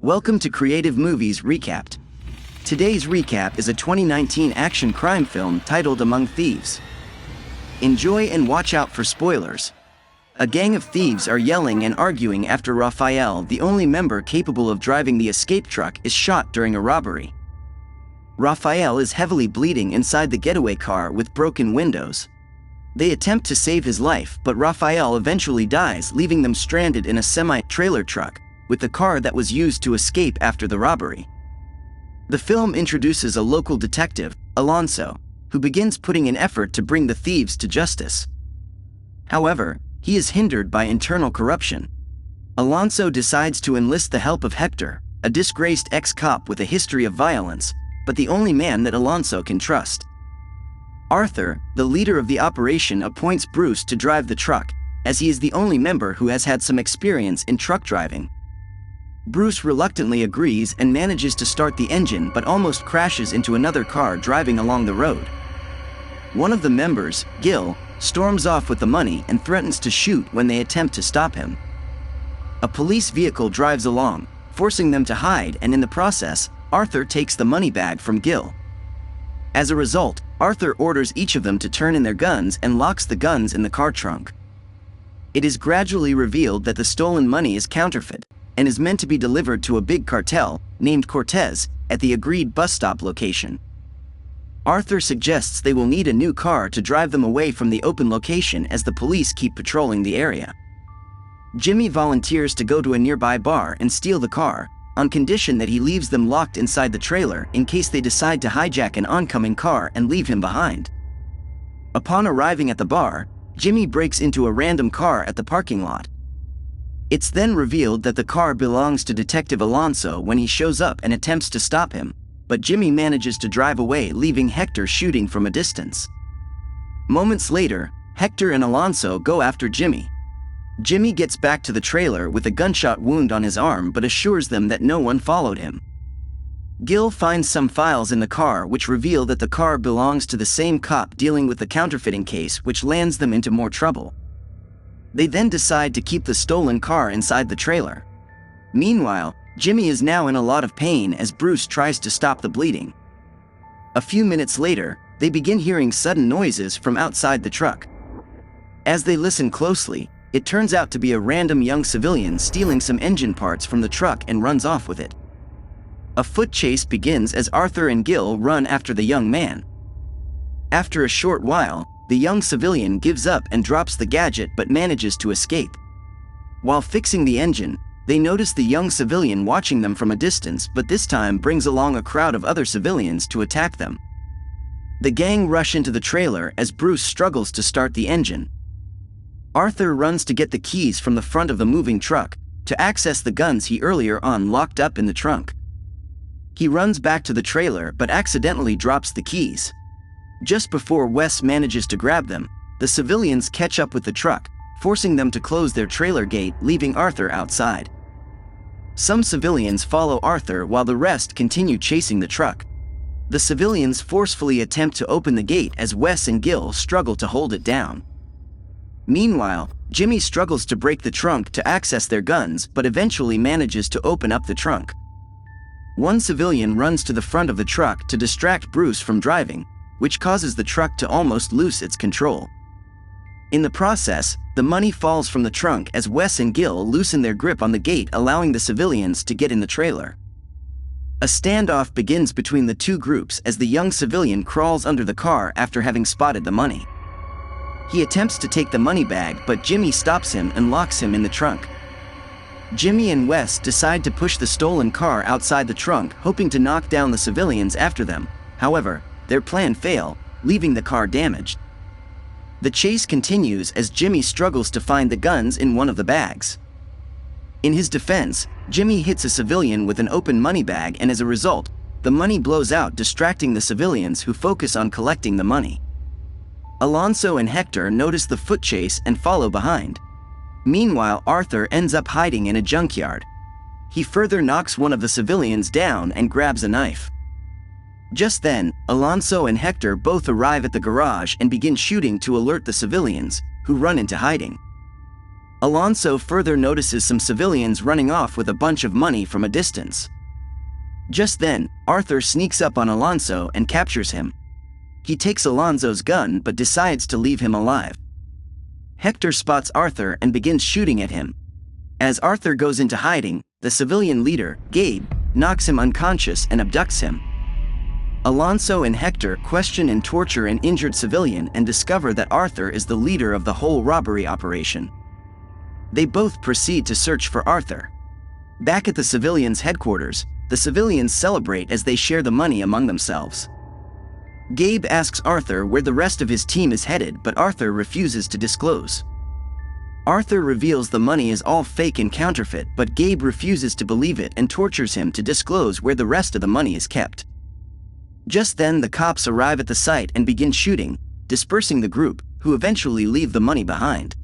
Welcome to Creative Movies Recapped. Today's recap is a 2019 action crime film titled Among Thieves. Enjoy and watch out for spoilers. A gang of thieves are yelling and arguing after Raphael, the only member capable of driving the escape truck, is shot during a robbery. Raphael is heavily bleeding inside the getaway car with broken windows. They attempt to save his life, but Raphael eventually dies, leaving them stranded in a semi-trailer truck with the car that was used to escape after the robbery. The film introduces a local detective, Alonso, who begins putting in effort to bring the thieves to justice. However, he is hindered by internal corruption. Alonso decides to enlist the help of Hector, a disgraced ex-cop with a history of violence, but the only man that Alonso can trust. Arthur, the leader of the operation, appoints Bruce to drive the truck, as he is the only member who has had some experience in truck driving. Bruce reluctantly agrees and manages to start the engine, but almost crashes into another car driving along the road. One of the members, Gil, storms off with the money and threatens to shoot when they attempt to stop him. A police vehicle drives along, forcing them to hide, and in the process, Arthur takes the money bag from Gil. As a result, Arthur orders each of them to turn in their guns and locks the guns in the car trunk. It is gradually revealed that the stolen money is counterfeit and is meant to be delivered to a big cartel, named Cortez, at the agreed bus stop location. Arthur suggests they will need a new car to drive them away from the open location as the police keep patrolling the area. Jimmy volunteers to go to a nearby bar and steal the car, on condition that he leaves them locked inside the trailer in case they decide to hijack an oncoming car and leave him behind. Upon arriving at the bar, Jimmy breaks into a random car at the parking lot. It's then revealed that the car belongs to Detective Alonso when he shows up and attempts to stop him, but Jimmy manages to drive away, leaving Hector shooting from a distance. Moments later, Hector and Alonso go after Jimmy. Jimmy gets back to the trailer with a gunshot wound on his arm but assures them that no one followed him. Gil finds some files in the car which reveal that the car belongs to the same cop dealing with the counterfeiting case, which lands them into more trouble. They then decide to keep the stolen car inside the trailer. Meanwhile, Jimmy is now in a lot of pain as Bruce tries to stop the bleeding. A few minutes later, they begin hearing sudden noises from outside the truck. As they listen closely, it turns out to be a random young civilian stealing some engine parts from the truck and runs off with it. A foot chase begins as Arthur and Gil run after the young man. After a short while, the young civilian gives up and drops the gadget but manages to escape. While fixing the engine, they notice the young civilian watching them from a distance, but this time brings along a crowd of other civilians to attack them. The gang rush into the trailer as Bruce struggles to start the engine. Arthur runs to get the keys from the front of the moving truck to access the guns he earlier on locked up in the trunk. He runs back to the trailer but accidentally drops the keys. Just before Wes manages to grab them, the civilians catch up with the truck, forcing them to close their trailer gate, leaving Arthur outside. Some civilians follow Arthur while the rest continue chasing the truck. The civilians forcefully attempt to open the gate as Wes and Gil struggle to hold it down. Meanwhile, Jimmy struggles to break the trunk to access their guns but eventually manages to open up the trunk. One civilian runs to the front of the truck to distract Bruce from driving, which causes the truck to almost lose its control. In the process, the money falls from the trunk as Wes and Gil loosen their grip on the gate, allowing the civilians to get in the trailer. A standoff begins between the two groups as the young civilian crawls under the car after having spotted the money. He attempts to take the money bag, but Jimmy stops him and locks him in the trunk. Jimmy and Wes decide to push the stolen car outside the trunk, hoping to knock down the civilians after them. However, their plan fails, leaving the car damaged. The chase continues as Jimmy struggles to find the guns in one of the bags. In his defense, Jimmy hits a civilian with an open money bag, and as a result, the money blows out, distracting the civilians who focus on collecting the money. Alonso and Hector notice the foot chase and follow behind. Meanwhile, Arthur ends up hiding in a junkyard. He further knocks one of the civilians down and grabs a knife. Just then, Alonso and Hector both arrive at the garage and begin shooting to alert the civilians, who run into hiding. Alonso further notices some civilians running off with a bunch of money from a distance. Just then, Arthur sneaks up on Alonso and captures him. He takes Alonso's gun but decides to leave him alive. Hector spots Arthur and begins shooting at him. As Arthur goes into hiding, the civilian leader, Gabe, knocks him unconscious and abducts him. Alonso and Hector question and torture an injured civilian and discover that Arthur is the leader of the whole robbery operation. They both proceed to search for Arthur. Back at the civilians' headquarters, the civilians celebrate as they share the money among themselves. Gabe asks Arthur where the rest of his team is headed, but Arthur refuses to disclose. Arthur reveals the money is all fake and counterfeit, but Gabe refuses to believe it and tortures him to disclose where the rest of the money is kept. Just then, the cops arrive at the site and begin shooting, dispersing the group, who eventually leave the money behind.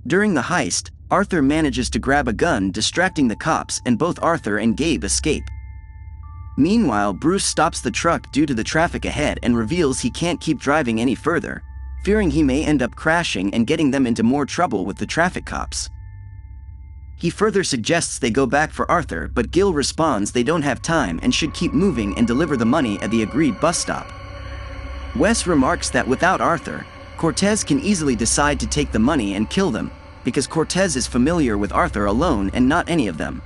During the heist, Arthur manages to grab a gun, distracting the cops, and both Arthur and Gabe escape. Meanwhile, Bruce stops the truck due to the traffic ahead and reveals he can't keep driving any further, fearing he may end up crashing and getting them into more trouble with the traffic cops. He further suggests they go back for Arthur, but Gil responds they don't have time and should keep moving and deliver the money at the agreed bus stop. Wes remarks that without Arthur, Cortez can easily decide to take the money and kill them, because Cortez is familiar with Arthur alone and not any of them.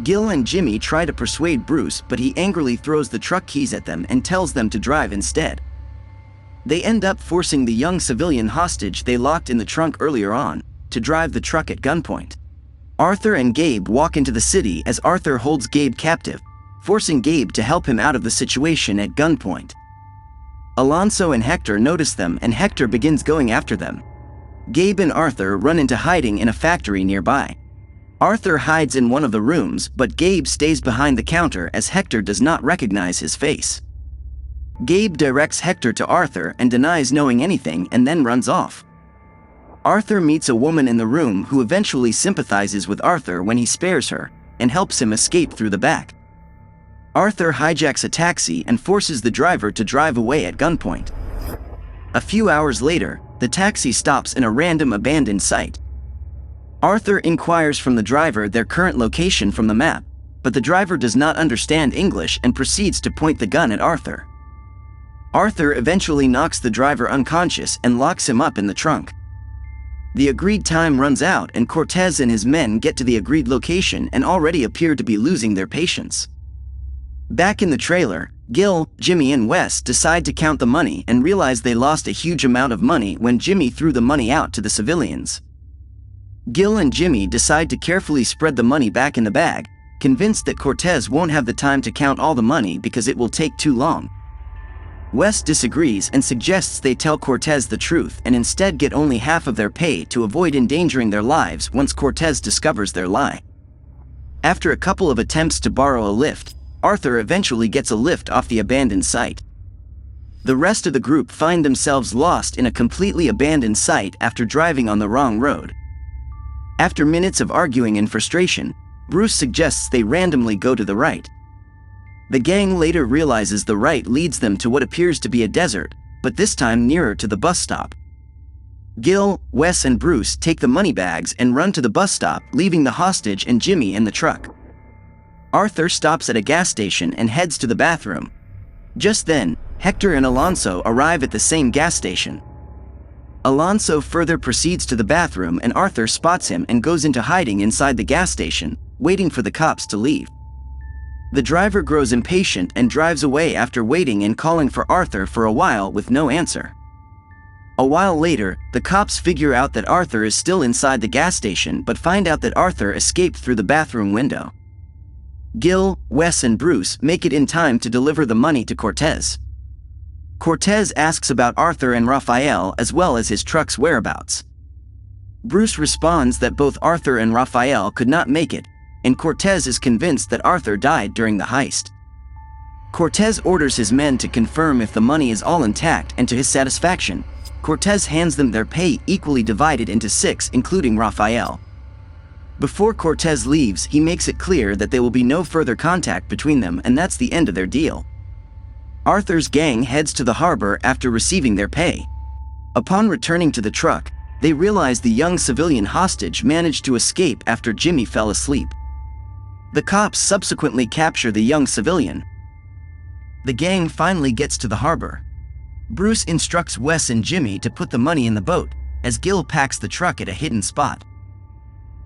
Gil and Jimmy try to persuade Bruce, but he angrily throws the truck keys at them and tells them to drive instead. They end up forcing the young civilian hostage they locked in the trunk earlier on to drive the truck at gunpoint. Arthur and Gabe walk into the city as Arthur holds Gabe captive, forcing Gabe to help him out of the situation at gunpoint. Alonso and Hector notice them and Hector begins going after them. Gabe and Arthur run into hiding in a factory nearby. Arthur hides in one of the rooms, but Gabe stays behind the counter as Hector does not recognize his face. Gabe directs Hector to Arthur and denies knowing anything and then runs off. Arthur meets a woman in the room who eventually sympathizes with Arthur when he spares her and helps him escape through the back. Arthur hijacks a taxi and forces the driver to drive away at gunpoint. A few hours later, the taxi stops in a random abandoned site. Arthur inquires from the driver their current location from the map, but the driver does not understand English and proceeds to point the gun at Arthur. Arthur eventually knocks the driver unconscious and locks him up in the trunk. The agreed time runs out and Cortez and his men get to the agreed location and already appear to be losing their patience. Back in the trailer, Gil, Jimmy and Wes decide to count the money and realize they lost a huge amount of money when Jimmy threw the money out to the civilians. Gil and Jimmy decide to carefully spread the money back in the bag, convinced that Cortez won't have the time to count all the money because it will take too long. Wes disagrees and suggests they tell Cortez the truth and instead get only half of their pay to avoid endangering their lives once Cortez discovers their lie. After a couple of attempts to borrow a lift, Arthur eventually gets a lift off the abandoned site. The rest of the group find themselves lost in a completely abandoned site after driving on the wrong road. After minutes of arguing and frustration, Bruce suggests they randomly go to the right. The gang later realizes the right leads them to what appears to be a desert, but this time nearer to the bus stop. Gil, Wes and Bruce take the money bags and run to the bus stop, leaving the hostage and Jimmy in the truck. Arthur stops at a gas station and heads to the bathroom. Just then, Hector and Alonso arrive at the same gas station. Alonso further proceeds to the bathroom and Arthur spots him and goes into hiding inside the gas station, waiting for the cops to leave. The driver grows impatient and drives away after waiting and calling for Arthur for a while with no answer. A while later, the cops figure out that Arthur is still inside the gas station but find out that Arthur escaped through the bathroom window. Gil, Wes and Bruce make it in time to deliver the money to Cortez. Cortez asks about Arthur and Raphael as well as his truck's whereabouts. Bruce responds that both Arthur and Raphael could not make it, and Cortez is convinced that Arthur died during the heist. Cortez orders his men to confirm if the money is all intact, and to his satisfaction, Cortez hands them their pay equally divided into 6, including Raphael. Before Cortez leaves, he makes it clear that there will be no further contact between them, and that's the end of their deal. Arthur's gang heads to the harbor after receiving their pay. Upon returning to the truck, They realize the young civilian hostage managed to escape after Jimmy fell asleep. The cops subsequently capture the young civilian. The gang finally gets to the harbor. Bruce instructs Wes and Jimmy to put the money in the boat, as Gil packs the truck at a hidden spot.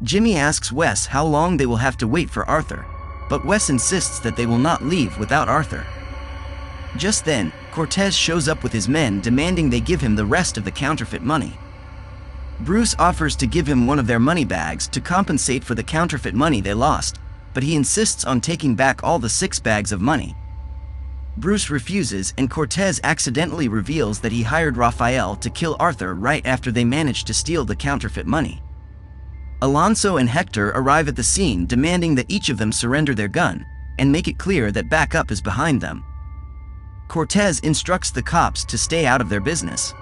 Jimmy asks Wes how long they will have to wait for Arthur, but Wes insists that they will not leave without Arthur. Just then, Cortez shows up with his men demanding they give him the rest of the counterfeit money. Bruce offers to give him one of their money bags to compensate for the counterfeit money they lost, but he insists on taking back all the 6 bags of money. Bruce refuses, and Cortez accidentally reveals that he hired Raphael to kill Arthur right after they managed to steal the counterfeit money. Alonso and Hector arrive at the scene demanding that each of them surrender their gun and make it clear that backup is behind them. Cortez instructs the cops to stay out of their business.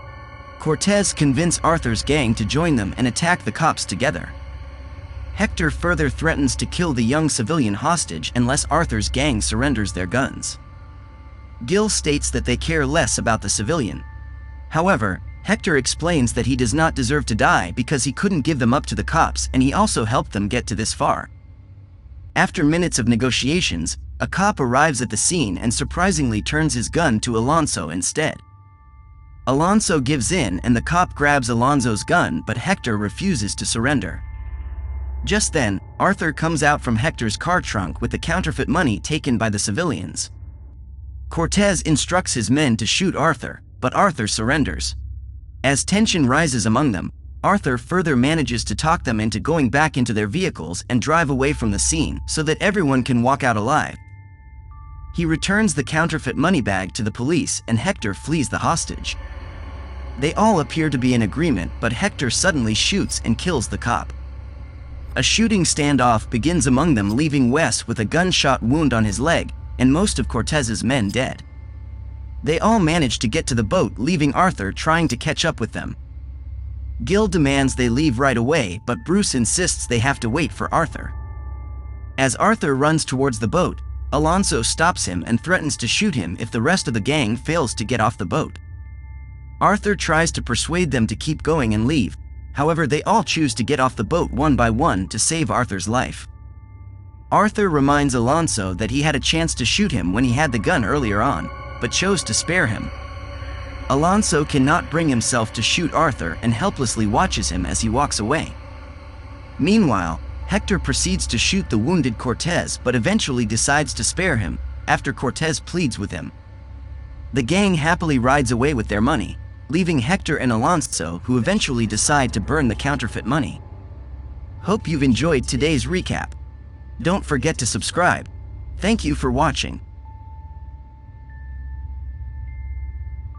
Cortez convinces Arthur's gang to join them and attack the cops together. Hector further threatens to kill the young civilian hostage unless Arthur's gang surrenders their guns. Gil states that they care less about the civilian. However, Hector explains that he does not deserve to die because he couldn't give them up to the cops, and he also helped them get to this far. After minutes of negotiations, a cop arrives at the scene and surprisingly turns his gun to Alonso instead. Alonso gives in and the cop grabs Alonso's gun, but Hector refuses to surrender. Just then, Arthur comes out from Hector's car trunk with the counterfeit money taken by the civilians. Cortez instructs his men to shoot Arthur, but Arthur surrenders. As tension rises among them, Arthur further manages to talk them into going back into their vehicles and drive away from the scene so that everyone can walk out alive. He returns the counterfeit money bag to the police and Hector flees the hostage. They all appear to be in agreement, but Hector suddenly shoots and kills the cop. A shooting standoff begins among them, leaving Wes with a gunshot wound on his leg and most of Cortez's men dead. They all manage to get to the boat, leaving Arthur trying to catch up with them. Gil demands they leave right away, but Bruce insists they have to wait for Arthur. As Arthur runs towards the boat, Alonso stops him and threatens to shoot him if the rest of the gang fails to get off the boat. Arthur tries to persuade them to keep going and leave. However, they all choose to get off the boat one by one to save Arthur's life. Arthur reminds Alonso that he had a chance to shoot him when he had the gun earlier on, but chose to spare him. Alonso cannot bring himself to shoot Arthur and helplessly watches him as he walks away. Meanwhile, Hector proceeds to shoot the wounded Cortez, but eventually decides to spare him after Cortez pleads with him. The gang happily rides away with their money, leaving Hector and Alonso, who eventually decide to burn the counterfeit money. Hope you've enjoyed today's recap. Don't forget to subscribe. Thank you for watching.